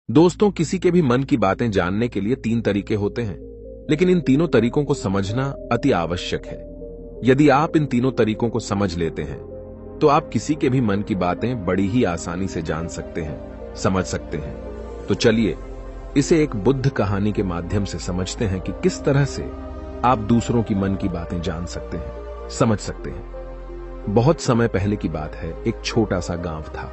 दोस्तों, किसी के भी मन की बातें जानने के लिए तीन तरीके होते हैं, लेकिन इन तीनों तरीकों को समझना अति आवश्यक है। यदि आप इन तीनों तरीकों को समझ लेते हैं, तो आप किसी के भी मन की बातें बड़ी ही आसानी से जान सकते हैं, समझ सकते हैं। तो चलिए इसे एक बुद्ध कहानी के माध्यम से समझते हैं कि किस तरह से आप दूसरों की मन की बातें जान सकते हैं, समझ सकते हैं। बहुत समय पहले की बात है। एक छोटा सा गांव था।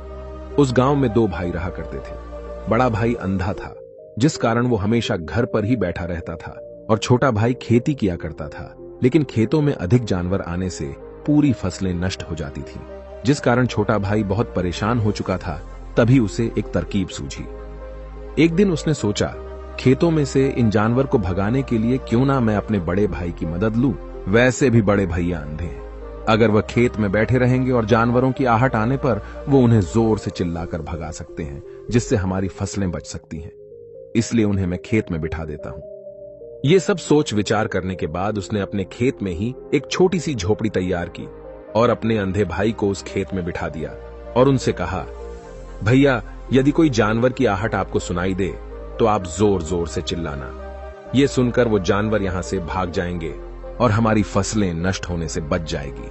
उस गांव में दो भाई रहा करते थे। बड़ा भाई अंधा था, जिस कारण वो हमेशा घर पर ही बैठा रहता था, और छोटा भाई खेती किया करता था। लेकिन खेतों में अधिक जानवर आने से पूरी फसलें नष्ट हो जाती थी, जिस कारण छोटा भाई बहुत परेशान हो चुका था। तभी उसे एक तरकीब सूझी। एक दिन उसने सोचा, खेतों में से इन जानवर को भगाने के लिए क्यों ना मैं अपने बड़े भाई की मदद लूं। वैसे भी बड़े भैया अंधे हैं। अगर वह खेत में बैठे रहेंगे और जानवरों की आहट आने पर वो उन्हें जोर से चिल्लाकर भगा सकते हैं, जिससे हमारी फसलें बच सकती हैं। इसलिए उन्हें मैं खेत में बिठा देता हूं। ये सब सोच विचार करने के बाद उसने अपने खेत में ही एक छोटी सी झोपड़ी तैयार की और अपने अंधे भाई को उस खेत में बिठा दिया और उनसे कहा, भैया, यदि कोई जानवर की आहट आपको सुनाई दे तो आप जोर जोर से चिल्लाना। ये सुनकर वो जानवर यहां से भाग जाएंगे और हमारी फसलें नष्ट होने से बच जाएगी।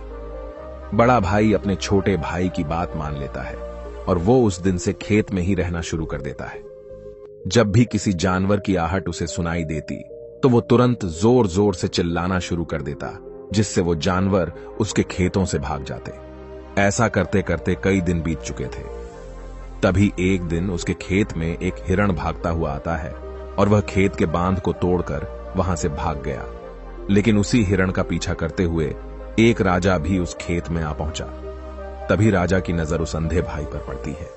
बड़ा भाई अपने छोटे भाई की बात मान लेता है और वो उस दिन से खेत में ही रहना शुरू कर देता है। जब भी किसी जानवर की आहट उसे सुनाई देती तो वो तुरंत जोर जोर से चिल्लाना शुरू कर देता, जिससे वो जानवर उसके खेतों से भाग जाते। ऐसा करते करते कई दिन बीत चुके थे। तभी एक दिन उसके खेत में एक हिरण भागता हुआ आता है और वह खेत के बांध को तोड़कर वहां से भाग गया। लेकिन उसी हिरण का पीछा करते हुए एक राजा भी उस खेत में आ पहुंचा। तभी राजा की नजर उस अंधे भाई पर पड़ती है।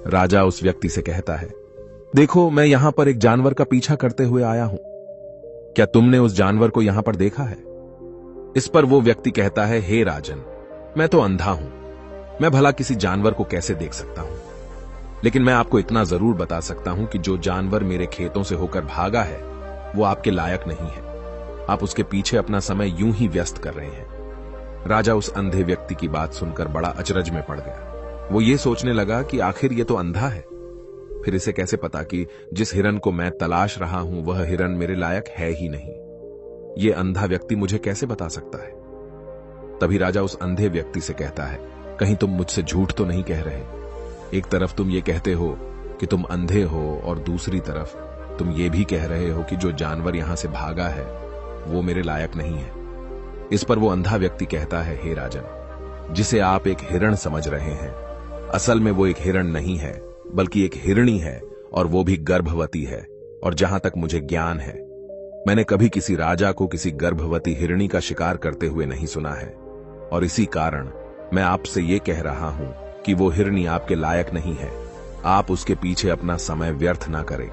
राजा उस व्यक्ति से कहता है, देखो, मैं यहां पर एक जानवर का पीछा करते हुए आया हूं। क्या तुमने उस जानवर को यहां पर देखा है? इस पर वो व्यक्ति कहता है, हे राजन, मैं तो अंधा हूं, मैं भला किसी जानवर को कैसे देख सकता हूं। लेकिन मैं आपको इतना जरूर बता सकता हूं कि जो जानवर मेरे खेतों से होकर भागा है वो आपके लायक नहीं है। आप उसके पीछे अपना समय यूं ही व्यस्त कर रहे हैं। राजा उस अंधे व्यक्ति की बात सुनकर बड़ा अचरज में पड़ गया। वो ये सोचने लगा कि आखिर ये तो अंधा है, फिर इसे कैसे पता कि जिस हिरन को मैं तलाश रहा हूं वह हिरन मेरे लायक है ही नहीं। ये अंधा व्यक्ति मुझे कैसे बता सकता है? तभी राजा उस अंधे व्यक्ति से कहता है, कहीं तुम मुझसे झूठ तो नहीं कह रहे? एक तरफ तुम ये कहते हो कि तुम अंधे हो और दूसरी तरफ तुम ये भी कह रहे हो कि जो जानवर यहां से भागा है वो मेरे लायक नहीं है। इस पर वो अंधा व्यक्ति कहता है, हे राजन, जिसे आप एक हिरण समझ रहे हैं, असल में वो एक हिरण नहीं है, बल्कि एक हिरणी है, और वो भी गर्भवती है। और जहां तक मुझे ज्ञान है, मैंने कभी किसी राजा को किसी गर्भवती हिरणी का शिकार करते हुए नहीं सुना है। और इसी कारण मैं आपसे ये कह रहा हूं कि वो हिरणी आपके लायक नहीं है। आप उसके पीछे अपना समय व्यर्थ ना करें।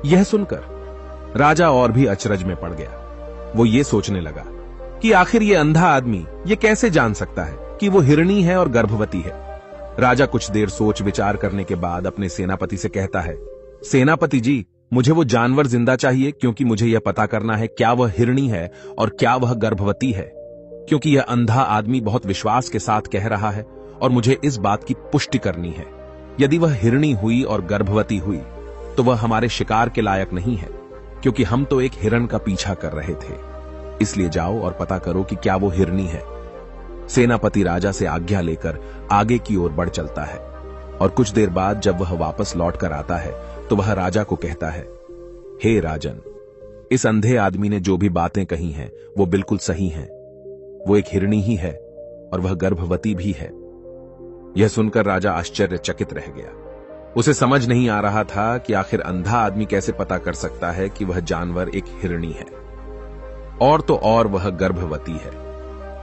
यह सुनकर राजा और भी अचरज में पड़ गया। वो ये सोचने लगा कि आखिर ये अंधा आदमी ये कैसे जान सकता है कि वो हिरणी है और गर्भवती है। राजा कुछ देर सोच विचार करने के बाद अपने सेनापति से कहता है, सेनापति जी, मुझे वो जानवर जिंदा चाहिए, क्योंकि मुझे यह पता करना है क्या वह हिरणी है और क्या वह गर्भवती है। क्योंकि यह अंधा आदमी बहुत विश्वास के साथ कह रहा है और मुझे इस बात की पुष्टि करनी है। यदि वह हिरणी हुई और गर्भवती हुई तो वह हमारे शिकार के लायक नहीं है, क्योंकि हम तो एक हिरण का पीछा कर रहे थे। इसलिए जाओ और पता करो कि क्या वो हिरणी है। सेनापति राजा से आज्ञा लेकर आगे की ओर बढ़ चलता है और कुछ देर बाद जब वह वापस लौट कर आता है तो वह राजा को कहता है, हे राजन, इस अंधे आदमी ने जो भी बातें कही हैं वो बिल्कुल सही हैं। वो एक हिरणी ही है और वह गर्भवती भी है। यह सुनकर राजा आश्चर्यचकित रह गया। उसे समझ नहीं आ रहा था कि आखिर अंधा आदमी कैसे पता कर सकता है कि वह जानवर एक हिरणी है, और तो और वह गर्भवती है।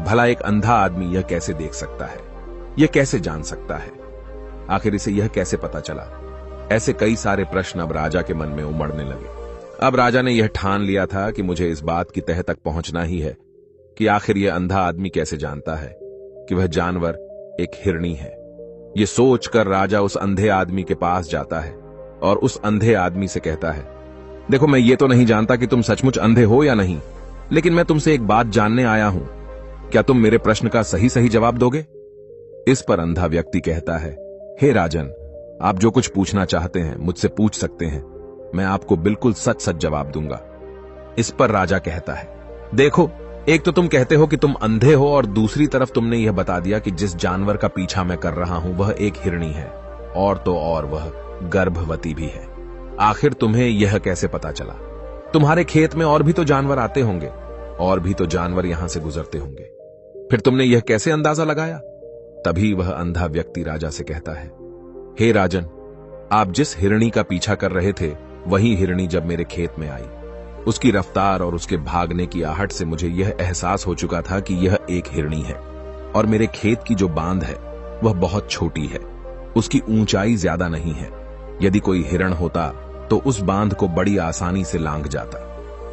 भला एक अंधा आदमी यह कैसे देख सकता है, यह कैसे जान सकता है? आखिर इसे यह कैसे पता चला? ऐसे कई सारे प्रश्न अब राजा के मन में उमड़ने लगे। अब राजा ने यह ठान लिया था कि मुझे इस बात की तह तक पहुंचना ही है कि आखिर यह अंधा आदमी कैसे जानता है कि वह जानवर एक हिरणी है। यह सोचकर राजा उस अंधे आदमी के पास जाता है और उस अंधे आदमी से कहता है, देखो, मैं ये तो नहीं जानता कि तुम सचमुच अंधे हो या नहीं, लेकिन मैं तुमसे एक बात जानने आया हूं। क्या तुम मेरे प्रश्न का सही सही जवाब दोगे? इस पर अंधा व्यक्ति कहता है, हे राजन, आप जो कुछ पूछना चाहते हैं मुझसे पूछ सकते हैं, मैं आपको बिल्कुल सच सच जवाब दूंगा। इस पर राजा कहता है, देखो, एक तो तुम कहते हो कि तुम अंधे हो और दूसरी तरफ तुमने यह बता दिया कि जिस जानवर का पीछा मैं कर रहा हूं वह एक हिरणी है, और तो और वह गर्भवती भी है। आखिर तुम्हें यह कैसे पता चला? तुम्हारे खेत में और भी तो जानवर आते होंगे, और भी तो जानवर यहां से गुजरते होंगे, फिर तुमने यह कैसे अंदाजा लगाया? तभी वह अंधा व्यक्ति राजा से कहता है, हे राजन, आप जिस हिरणी का पीछा कर रहे थे वही हिरणी जब मेरे खेत में आई, उसकी रफ्तार और उसके भागने की आहट से मुझे यह एहसास हो चुका था कि यह एक हिरणी है, और मेरे खेत की जो बांध है वह बहुत छोटी है, उसकी ऊंचाई ज्यादा नहीं है। यदि कोई हिरण होता तो उस बांध को बड़ी आसानी से लांघ जाता,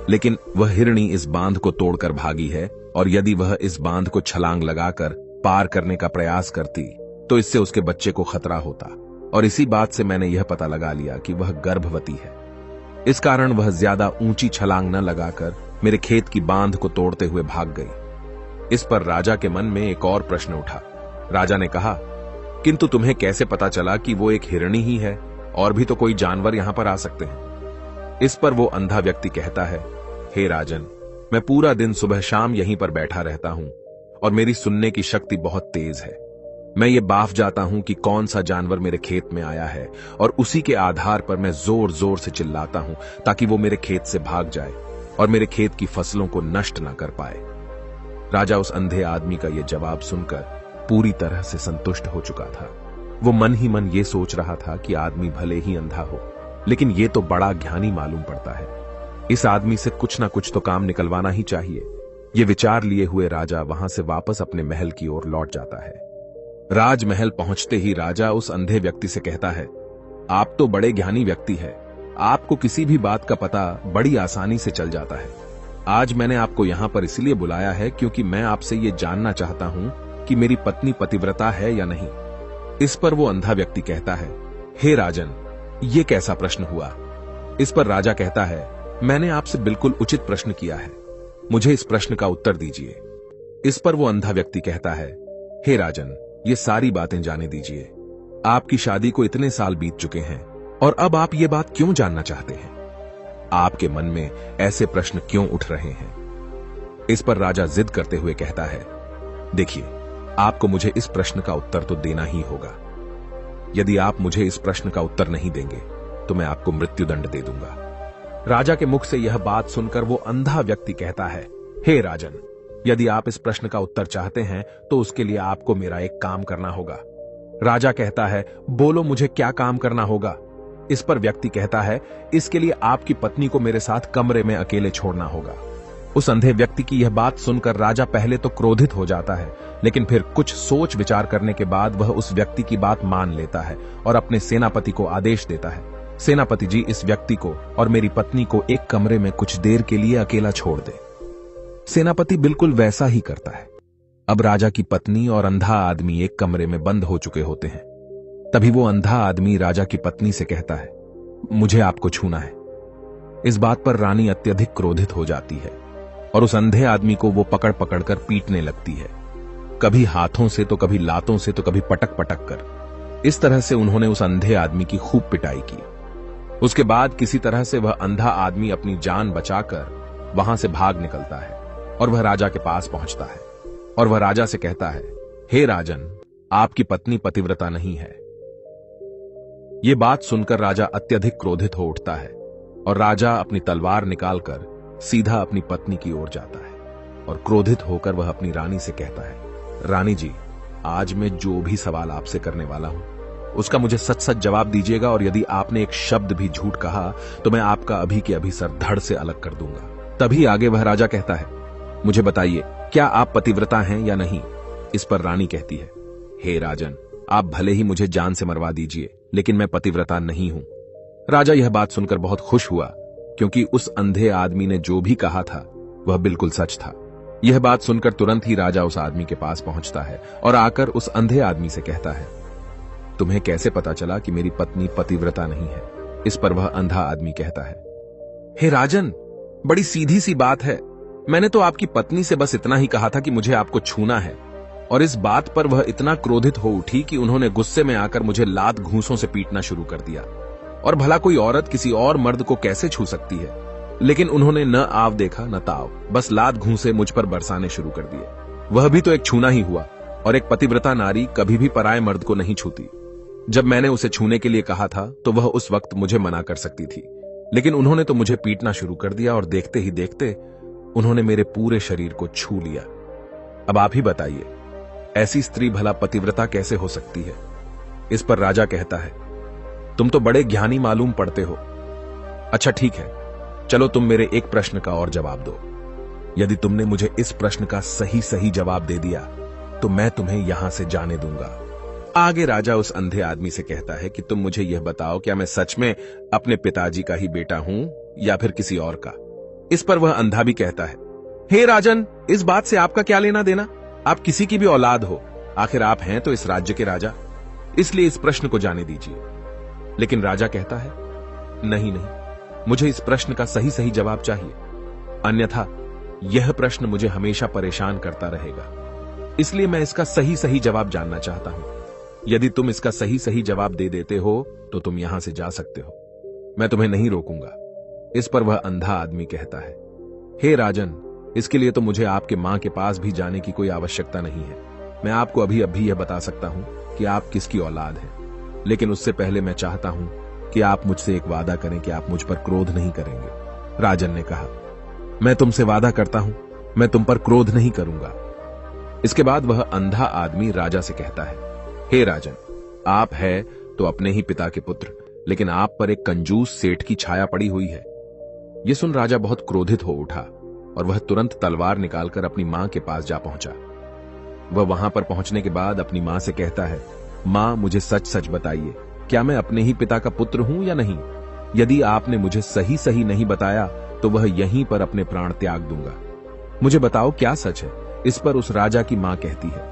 लेकिन वह हिरणी इस बांध को तोड़कर भागी है, और यदि वह इस बांध को छलांग लगाकर पार करने का प्रयास करती तो इससे उसके बच्चे को खतरा होता, और इसी बात से मैंने यह पता लगा लिया कि वह गर्भवती है। इस कारण वह ज्यादा ऊंची छलांग न लगाकर मेरे खेत की बांध को तोड़ते हुए भाग गई। इस पर राजा के मन में एक और प्रश्न उठा। राजा ने कहा, किंतु तुम्हें कैसे पता चला कि वो एक हिरणी ही है, और भी तो कोई जानवर यहां पर आ सकते हैं? इस पर वो अंधा व्यक्ति कहता है, हे राजन, मैं पूरा दिन सुबह शाम यहीं पर बैठा रहता हूं, और मेरी सुनने की शक्ति बहुत तेज है। मैं ये बाफ जाता हूं कि कौन सा जानवर मेरे खेत में आया है, और उसी के आधार पर मैं जोर जोर से चिल्लाता हूं ताकि वो मेरे खेत से भाग जाए और मेरे खेत की फसलों को नष्ट न कर पाए। राजा उस अंधे आदमी का यह जवाब सुनकर पूरी तरह से संतुष्ट हो चुका था। वो मन ही मन ये सोच रहा था कि आदमी भले ही अंधा हो, लेकिन ये तो बड़ा ज्ञानी मालूम पड़ता है। इस आदमी से कुछ ना कुछ तो काम निकलवाना ही चाहिए। ये विचार लिए हुए राजा वहां से वापस अपने महल की ओर लौट जाता है। राजमहल पहुंचते ही राजा उस अंधे व्यक्ति से कहता है, आप तो बड़े ज्ञानी व्यक्ति है, आपको किसी भी बात का पता बड़ी आसानी से चल जाता है। आज मैंने आपको यहां पर इसलिए बुलाया है क्योंकि मैं आपसे ये जानना चाहता हूं कि मेरी पत्नी पतिव्रता है या नहीं। इस पर वो अंधा व्यक्ति कहता है, हे राजन, ये कैसा प्रश्न हुआ? इस पर राजा कहता है, मैंने आपसे बिल्कुल उचित प्रश्न किया है, मुझे इस प्रश्न का उत्तर दीजिए। इस पर वो अंधा व्यक्ति कहता है, हे राजन, ये सारी बातें जाने दीजिए। आपकी शादी को इतने साल बीत चुके हैं, और अब आप ये बात क्यों जानना चाहते हैं? आपके मन में ऐसे प्रश्न क्यों उठ रहे हैं? इस पर राजा जिद करते हुए कहता है, देखिए, आपको मुझे इस प्रश्न का उत्तर तो देना ही होगा। यदि आप मुझे इस प्रश्न का उत्तर नहीं देंगे तो मैं आपको मृत्युदंड दे दूंगा। राजा के मुख से यह बात सुनकर वो अंधा व्यक्ति कहता है, हे राजन, यदि आप इस प्रश्न का उत्तर चाहते हैं तो उसके लिए आपको मेरा एक काम करना होगा। राजा कहता है, बोलो, मुझे क्या काम करना होगा? इस पर व्यक्ति कहता है, इसके लिए आपकी पत्नी को मेरे साथ कमरे में अकेले छोड़ना होगा। उस अंधे व्यक्ति की यह बात सुनकर राजा पहले तो क्रोधित हो जाता है, लेकिन फिर कुछ सोच विचार करने के बाद वह उस व्यक्ति की बात मान लेता है और अपने सेनापति को आदेश देता है, सेनापति जी, इस व्यक्ति को और मेरी पत्नी को एक कमरे में कुछ देर के लिए अकेला छोड़ दे। सेनापति बिल्कुल वैसा ही करता है। अब राजा की पत्नी और अंधा आदमी एक कमरे में बंद हो चुके होते हैं। तभी वो अंधा आदमी राजा की पत्नी से कहता है, मुझे आपको छूना है। इस बात पर रानी अत्यधिक क्रोधित हो जाती है और उस अंधे आदमी को वो पकड़ पकड़ कर पीटने लगती है, कभी हाथों से तो कभी लातों से तो कभी पटक पटक कर। इस तरह से उन्होंने उस अंधे आदमी की खूब पिटाई की। उसके बाद किसी तरह से वह अंधा आदमी अपनी जान बचाकर वहां से भाग निकलता है और वह राजा के पास पहुंचता है और वह राजा से कहता है, हे राजन, आपकी पत्नी पतिव्रता नहीं है। यह बात सुनकर राजा अत्यधिक क्रोधित हो उठता है और राजा अपनी तलवार निकालकर सीधा अपनी पत्नी की ओर जाता है और क्रोधित होकर वह अपनी रानी से कहता है, रानी जी, आज मैं जो भी सवाल आपसे करने वाला हूं उसका मुझे सच सच जवाब दीजिएगा, और यदि आपने एक शब्द भी झूठ कहा तो मैं आपका अभी के अभी सर धड़ से अलग कर दूंगा। तभी आगे वह राजा कहता है, मुझे बताइए, क्या आप पतिव्रता हैं या नहीं? इस पर रानी कहती है, हे राजन, आप भले ही मुझे जान से मरवा दीजिए, लेकिन मैं पतिव्रता नहीं हूं। राजा यह बात सुनकर बहुत खुश हुआ, क्योंकि उस अंधे आदमी ने जो भी कहा था वह बिल्कुल सच था। यह बात सुनकर तुरंत ही राजा उस आदमी के पास पहुंचता है और आकर उस अंधे आदमी से कहता है, तुम्हें कैसे पता चला कि मेरी पत्नी पतिव्रता नहीं है? इस पर वह अंधा आदमी कहता है, हे राजन, बड़ी सीधी सी बात है। मैंने तो आपकी पत्नी से बस इतना ही कहा था कि मुझे आपको छूना है, और इस बात पर वह इतना क्रोधित हो उठी कि उन्होंने गुस्से में आकर मुझे लात घूंसों से पीटना शुरू कर दिया। और भला कोई औरत किसी और मर्द को कैसे छू सकती है? लेकिन उन्होंने न आव देखा न ताव, बस लात घूंसे मुझ पर बरसाने शुरू कर दिए। वह भी तो एक छूना ही हुआ, और एक पतिव्रता नारी कभी भी पराये मर्द को नहीं छूती। जब मैंने उसे छूने के लिए कहा था तो वह उस वक्त मुझे मना कर सकती थी, लेकिन उन्होंने तो मुझे पीटना शुरू कर दिया और देखते ही देखते उन्होंने मेरे पूरे शरीर को छू लिया। अब आप ही बताइए, ऐसी स्त्री भला पतिव्रता कैसे हो सकती है? इस पर राजा कहता है, तुम तो बड़े ज्ञानी मालूम पड़ते हो। अच्छा ठीक है, चलो तुम मेरे एक प्रश्न का और जवाब दो। यदि तुमने मुझे इस प्रश्न का सही सही जवाब दे दिया तो मैं तुम्हें यहां से जाने दूंगा। आगे राजा उस अंधे आदमी से कहता है कि तुम मुझे यह बताओ, क्या मैं सच में अपने पिताजी का ही बेटा हूं या फिर किसी और का? इस पर वह अंधा भी कहता है, हे राजन, इस बात से आपका क्या लेना देना? आप किसी की भी औलाद हो, आखिर आप हैं तो इस राज्य के राजा, इसलिए इस प्रश्न को जाने दीजिए। लेकिन राजा कहता है, नहीं नहीं, मुझे इस प्रश्न का सही सही जवाब चाहिए, अन्यथा यह प्रश्न मुझे हमेशा परेशान करता रहेगा। इसलिए मैं इसका सही सही जवाब जानना चाहता हूं। यदि तुम इसका सही सही जवाब दे देते हो तो तुम यहां से जा सकते हो, मैं तुम्हें नहीं रोकूंगा। इस पर वह अंधा आदमी कहता है, हे राजन, इसके लिए तो मुझे आपके मां के पास भी जाने की कोई आवश्यकता नहीं है। मैं आपको अभी अभी यह बता सकता हूं कि आप किसकी औलाद हैं, लेकिन उससे पहले मैं चाहता हूं कि आप मुझसे एक वादा करें कि आप मुझ पर क्रोध नहीं करेंगे। राजन ने कहा, मैं तुमसे वादा करता हूं, मैं तुम पर क्रोध नहीं करूंगा। इसके बाद वह अंधा आदमी राजा से कहता है, हे राजन, आप है तो अपने ही पिता के पुत्र, लेकिन आप पर एक कंजूस सेठ की छाया पड़ी हुई है। यह सुन राजा बहुत क्रोधित हो उठा और वह तुरंत तलवार निकालकर अपनी मां के पास जा पहुंचा। वह वहां पर पहुंचने के बाद अपनी मां से कहता है, मां, मुझे सच सच बताइए, क्या मैं अपने ही पिता का पुत्र हूं या नहीं? यदि आपने मुझे सही सही नहीं बताया तो वह यहीं पर अपने प्राण त्याग दूंगा। मुझे बताओ, क्या सच है? इस पर उस राजा की मां कहती है,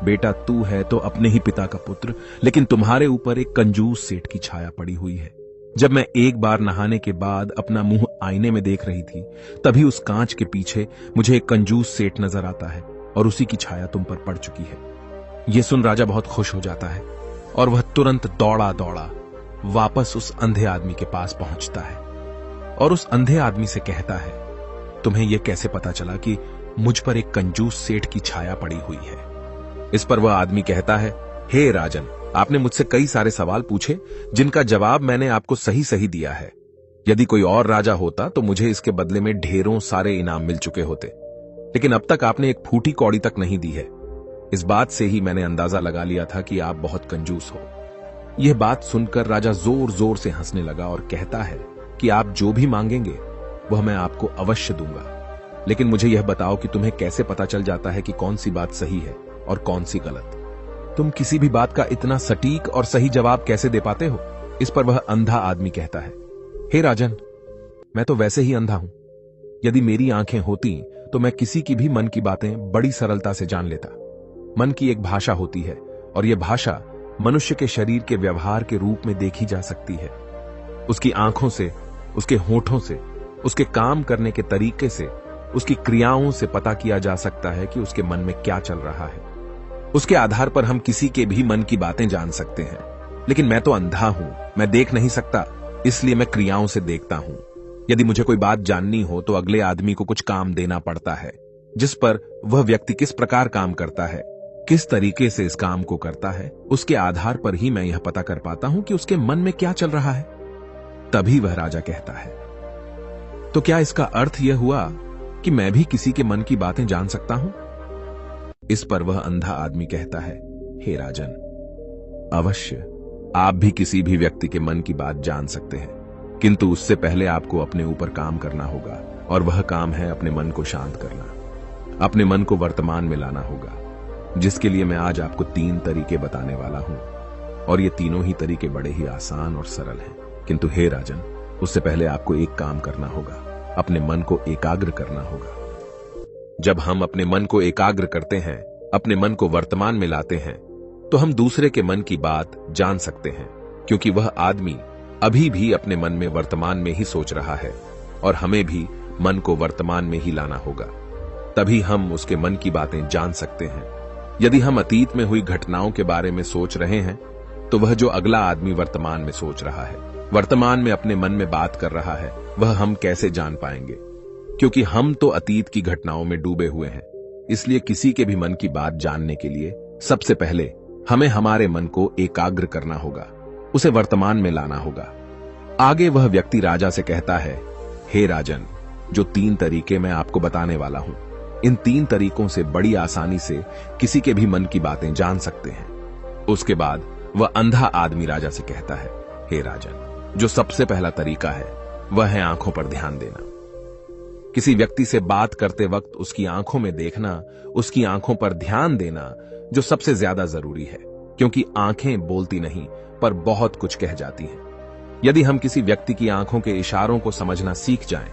बेटा, तू है तो अपने ही पिता का पुत्र, लेकिन तुम्हारे ऊपर एक कंजूस सेठ की छाया पड़ी हुई है। जब मैं एक बार नहाने के बाद अपना मुंह आईने में देख रही थी, तभी उस कांच के पीछे मुझे एक कंजूस सेठ नजर आता है और उसी की छाया तुम पर पड़ चुकी है। यह सुन राजा बहुत खुश हो जाता है और वह तुरंत दौड़ा दौड़ा वापस उस अंधे आदमी के पास पहुंचता है और उस अंधे आदमी से कहता है, तुम्हें यह कैसे पता चला कि मुझ पर एक कंजूस सेठ की छाया पड़ी हुई है? इस पर वह आदमी कहता है, हे राजन, आपने मुझसे कई सारे सवाल पूछे जिनका जवाब मैंने आपको सही सही दिया है। यदि कोई और राजा होता तो मुझे इसके बदले में ढेरों सारे इनाम मिल चुके होते, लेकिन अब तक आपने एक फूटी कौड़ी तक नहीं दी है। इस बात से ही मैंने अंदाजा लगा लिया था कि आप बहुत कंजूस हो। यह बात सुनकर राजा जोर जोर से हंसने लगा और कहता है कि आप जो भी मांगेंगे वह मैं आपको अवश्य दूंगा, लेकिन मुझे यह बताओ कि तुम्हें कैसे पता चल जाता है कि कौन सी बात सही है और कौन सी गलत? तुम किसी भी बात का इतना सटीक और सही जवाब कैसे दे पाते हो? इस पर वह अंधा आदमी कहता है, हे राजन, मैं तो वैसे ही अंधा हूं। यदि मेरी आंखें होती तो मैं किसी की भी मन की बातें बड़ी सरलता से जान लेता। मन की एक भाषा होती है और यह भाषा मनुष्य के शरीर के व्यवहार के रूप में देखी जा सकती है। उसकी आंखों से, उसके होठों से, उसके काम करने के तरीके से, उसकी क्रियाओं से पता किया जा सकता है कि उसके मन में क्या चल रहा है। उसके आधार पर हम किसी के भी मन की बातें जान सकते हैं। लेकिन मैं तो अंधा हूं, मैं देख नहीं सकता, इसलिए मैं क्रियाओं से देखता हूं। यदि मुझे कोई बात जाननी हो तो अगले आदमी को कुछ काम देना पड़ता है, जिस पर वह व्यक्ति किस प्रकार काम करता है, किस तरीके से इस काम को करता है, उसके आधार पर ही मैं यह पता कर पाता हूं कि उसके मन में क्या चल रहा है। तभी वह राजा कहता है, तो क्या इसका अर्थ यह हुआ कि मैं भी किसी के मन की बातें जान सकता हूं? इस पर वह अंधा आदमी कहता है, हे राजन, अवश्य आप भी किसी भी व्यक्ति के मन की बात जान सकते हैं, किंतु उससे पहले आपको अपने ऊपर काम करना होगा, और वह काम है अपने मन को शांत करना, अपने मन को वर्तमान में लाना होगा, जिसके लिए मैं आज आपको 3 तरीके बताने वाला हूं। और ये तीनों ही तरीके बड़े ही आसान और सरल हैं। किंतु हे राजन, उससे पहले आपको एक काम करना होगा, अपने मन को एकाग्र करना होगा। जब हम अपने मन को एकाग्र करते हैं, अपने मन को वर्तमान में लाते हैं, तो हम दूसरे के मन की बात जान सकते हैं, क्योंकि वह आदमी अभी भी अपने मन में वर्तमान में ही सोच रहा है, और हमें भी मन को वर्तमान में ही लाना होगा। तभी हम उसके मन की बातें जान सकते हैं। यदि हम अतीत में हुई घटनाओं के बारे में सोच रहे हैं, तो वह जो अगला आदमी वर्तमान में सोच रहा है, वर्तमान में अपने मन में बात कर रहा है, वह हम कैसे जान पाएंगे? क्योंकि हम तो अतीत की घटनाओं में डूबे हुए हैं। इसलिए किसी के भी मन की बात जानने के लिए सबसे पहले हमें हमारे मन को एकाग्र करना होगा, उसे वर्तमान में लाना होगा। आगे वह व्यक्ति राजा से कहता है, हे राजन, जो 3 तरीके मैं आपको बताने वाला हूं, इन 3 तरीकों से बड़ी आसानी से किसी के भी मन की बातें जान सकते हैं। उसके बाद वह अंधा आदमी राजा से कहता है, हे राजन, जो सबसे पहला तरीका है वह है आंखों पर ध्यान देना। किसी व्यक्ति से बात करते वक्त उसकी आंखों में देखना, उसकी आंखों पर ध्यान देना जो सबसे ज्यादा जरूरी है, क्योंकि आंखें बोलती नहीं पर बहुत कुछ कह जाती हैं। यदि हम किसी व्यक्ति की आंखों के इशारों को समझना सीख जाएं,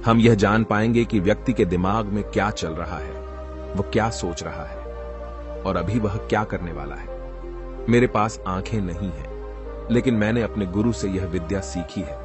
हम यह जान पाएंगे कि व्यक्ति के दिमाग में क्या चल रहा है, वह क्या सोच रहा है और अभी वह क्या करने वाला है। मेरे पास आंखें नहीं हैं, लेकिन मैंने अपने गुरु से यह विद्या सीखी है,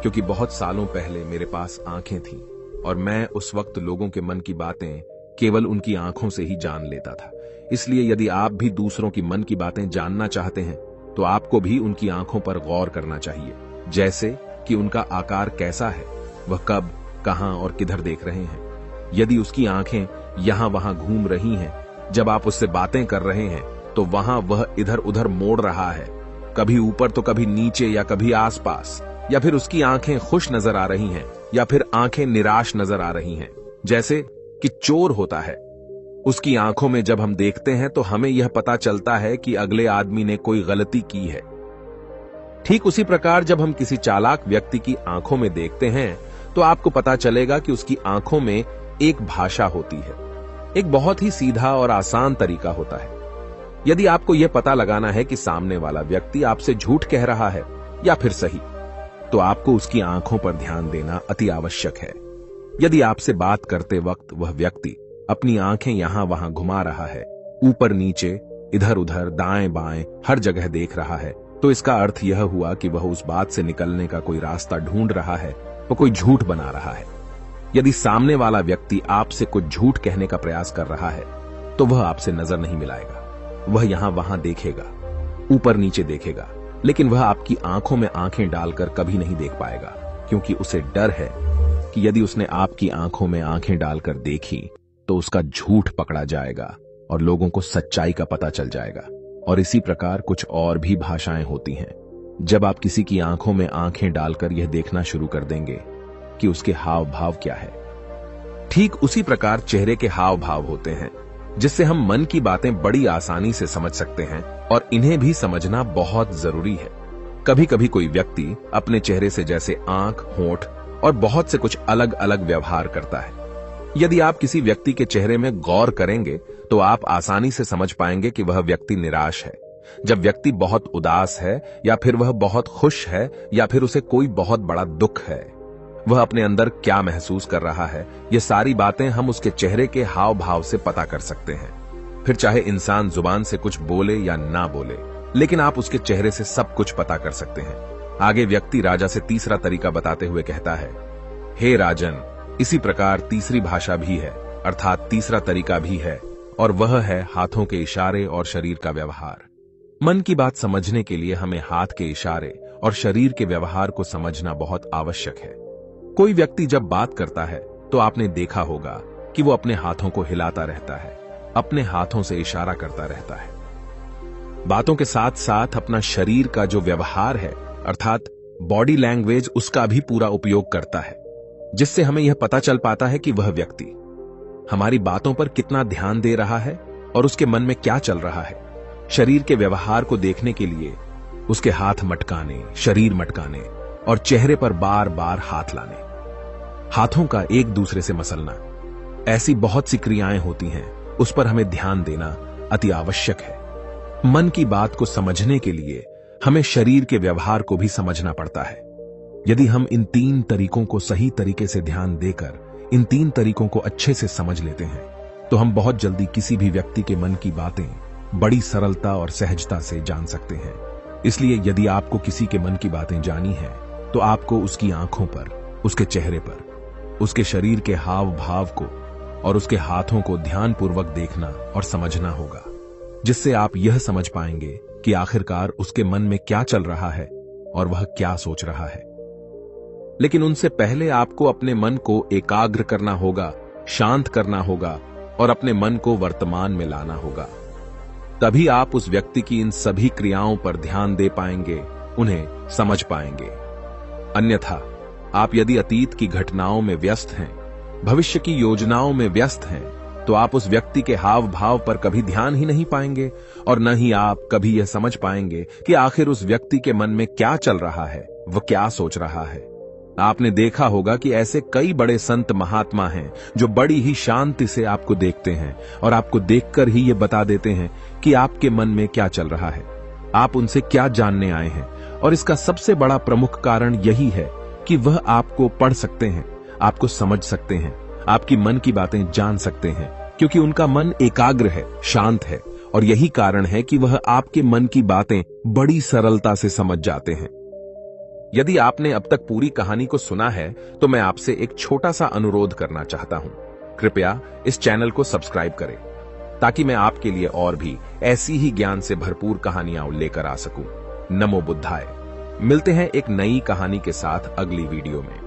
क्योंकि बहुत सालों पहले मेरे पास आंखें थीं और मैं उस वक्त लोगों के मन की बातें केवल उनकी आंखों से ही जान लेता था। इसलिए यदि आप भी दूसरों की मन की बातें जानना चाहते हैं, तो आपको भी उनकी आंखों पर गौर करना चाहिए, जैसे कि उनका आकार कैसा है, वह कब, कहां और किधर देख रहे हैं। यदि उसकी आंखें यहां वहां घूम रही हैं, जब आप उससे बातें कर रहे हैं, तो वहां वह इधर उधर मोड़ रहा है, कभी ऊपर तो कभी नीचे या कभी आसपास, या फिर उसकी आंखें खुश नजर आ रही हैं या फिर आंखें निराश नजर आ रही हैं, जैसे कि चोर होता है। उसकी आंखों में जब हम देखते हैं तो हमें यह पता चलता है कि अगले आदमी ने कोई गलती की है। ठीक उसी प्रकार जब हम किसी चालाक व्यक्ति की आंखों में देखते हैं, तो आपको पता चलेगा कि उसकी आंखों में एक भाषा होती है। एक बहुत ही सीधा और आसान तरीका होता है। यदि आपको यह पता लगाना है कि सामने वाला व्यक्ति आपसे झूठ कह रहा है या फिर सही, तो आपको उसकी आंखों पर ध्यान देना अति आवश्यक है। यदि आपसे बात करते वक्त वह व्यक्ति अपनी आंखें यहां वहां घुमा रहा है, ऊपर नीचे, इधर उधर, दाएं बाएं, हर जगह देख रहा है, तो इसका अर्थ यह हुआ कि वह उस बात से निकलने का कोई रास्ता ढूंढ रहा है, वह कोई झूठ बना रहा है। यदि सामने वाला व्यक्ति आपसे कुछ झूठ कहने का प्रयास कर रहा है, तो वह आपसे नजर नहीं मिलाएगा। वह यहां वहां देखेगा, ऊपर नीचे देखेगा, लेकिन वह आपकी आंखों में आंखें डालकर कभी नहीं देख पाएगा, क्योंकि उसे डर है कि यदि उसने आपकी आंखों में आंखें डालकर देखी तो उसका झूठ पकड़ा जाएगा और लोगों को सच्चाई का पता चल जाएगा। और इसी प्रकार कुछ और भी भाषाएं होती हैं। जब आप किसी की आंखों में आंखें डालकर यह देखना शुरू कर देंगे कि उसके हाव भाव क्या है, ठीक उसी प्रकार चेहरे के हाव भाव होते हैं, जिससे हम मन की बातें बड़ी आसानी से समझ सकते हैं और इन्हें भी समझना बहुत जरूरी है। कभी कभी कोई व्यक्ति अपने चेहरे से जैसे आंख, होंठ और बहुत से कुछ अलग अलग व्यवहार करता है। यदि आप किसी व्यक्ति के चेहरे में गौर करेंगे, तो आप आसानी से समझ पाएंगे कि वह व्यक्ति निराश है, जब व्यक्ति बहुत उदास है, या फिर वह बहुत खुश है, या फिर उसे कोई बहुत बड़ा दुख है। वह अपने अंदर क्या महसूस कर रहा है, ये सारी बातें हम उसके चेहरे के हाव भाव से पता कर सकते हैं। फिर चाहे इंसान जुबान से कुछ बोले या ना बोले, लेकिन आप उसके चेहरे से सब कुछ पता कर सकते हैं। आगे व्यक्ति राजा से तीसरा तरीका बताते हुए कहता है, हे राजन, इसी प्रकार तीसरी भाषा भी है, अर्थात तीसरा तरीका भी है, और वह है हाथों के इशारे और शरीर का व्यवहार। मन की बात समझने के लिए हमें हाथ के इशारे और शरीर के व्यवहार को समझना बहुत आवश्यक है। कोई व्यक्ति जब बात करता है, तो आपने देखा होगा कि वो अपने हाथों को हिलाता रहता है, अपने हाथों से इशारा करता रहता है। बातों के साथ साथ अपना शरीर का जो व्यवहार है, अर्थात बॉडी लैंग्वेज, उसका भी पूरा उपयोग करता है, जिससे हमें यह पता चल पाता है कि वह व्यक्ति हमारी बातों पर कितना ध्यान दे रहा है और उसके मन में क्या चल रहा है। शरीर के व्यवहार को देखने के लिए उसके हाथ मटकाने, शरीर मटकाने और चेहरे पर बार बार हाथ लाने, हाथों का एक दूसरे से मसलना, ऐसी बहुत सी क्रियाएं होती हैं, उस पर हमें ध्यान देना अति आवश्यक है। मन की बात को समझने के लिए हमें शरीर के व्यवहार को भी समझना पड़ता है। यदि हम इन 3 तरीकों को सही तरीके से ध्यान देकर इन 3 तरीकों को अच्छे से समझ लेते हैं, तो हम बहुत जल्दी किसी भी व्यक्ति के मन की बातें बड़ी सरलता और सहजता से जान सकते हैं। इसलिए यदि आपको किसी के मन की बातें जानी है, तो आपको उसकी आंखों पर, उसके चेहरे पर, उसके शरीर के हाव भाव को और उसके हाथों को ध्यानपूर्वक देखना और समझना होगा, जिससे आप यह समझ पाएंगे कि आखिरकार उसके मन में क्या चल रहा है और वह क्या सोच रहा है। लेकिन उनसे पहले आपको अपने मन को एकाग्र करना होगा, शांत करना होगा और अपने मन को वर्तमान में लाना होगा। तभी आप उस व्यक्ति की इन सभी क्रियाओं पर ध्यान दे पाएंगे, उन्हें समझ पाएंगे। अन्यथा आप यदि अतीत की घटनाओं में व्यस्त हैं, भविष्य की योजनाओं में व्यस्त हैं, तो आप उस व्यक्ति के हाव भाव पर कभी ध्यान ही नहीं पाएंगे और न ही आप कभी यह समझ पाएंगे कि आखिर उस व्यक्ति के मन में क्या चल रहा है, वह क्या सोच रहा है। आपने देखा होगा कि ऐसे कई बड़े संत महात्मा हैं जो बड़ी ही शांति से आपको देखते हैं और आपको देखकर ही ये बता देते हैं कि आपके मन में क्या चल रहा है, आप उनसे क्या जानने आए हैं। और इसका सबसे बड़ा प्रमुख कारण यही है कि वह आपको पढ़ सकते हैं, आपको समझ सकते हैं, आपकी मन की बातें जान सकते हैं, क्योंकि उनका मन एकाग्र है, शांत है। और यही कारण है कि वह आपके मन की बातें बड़ी सरलता से समझ जाते हैं। यदि आपने अब तक पूरी कहानी को सुना है तो मैं आपसे एक छोटा सा अनुरोध करना चाहता हूं। कृपया इस चैनल को सब्सक्राइब करें ताकि मैं आपके लिए और भी ऐसी ही ज्ञान से भरपूर कहानियां लेकर आ सकूं। नमो बुद्धाय। मिलते हैं एक नई कहानी के साथ अगली वीडियो में।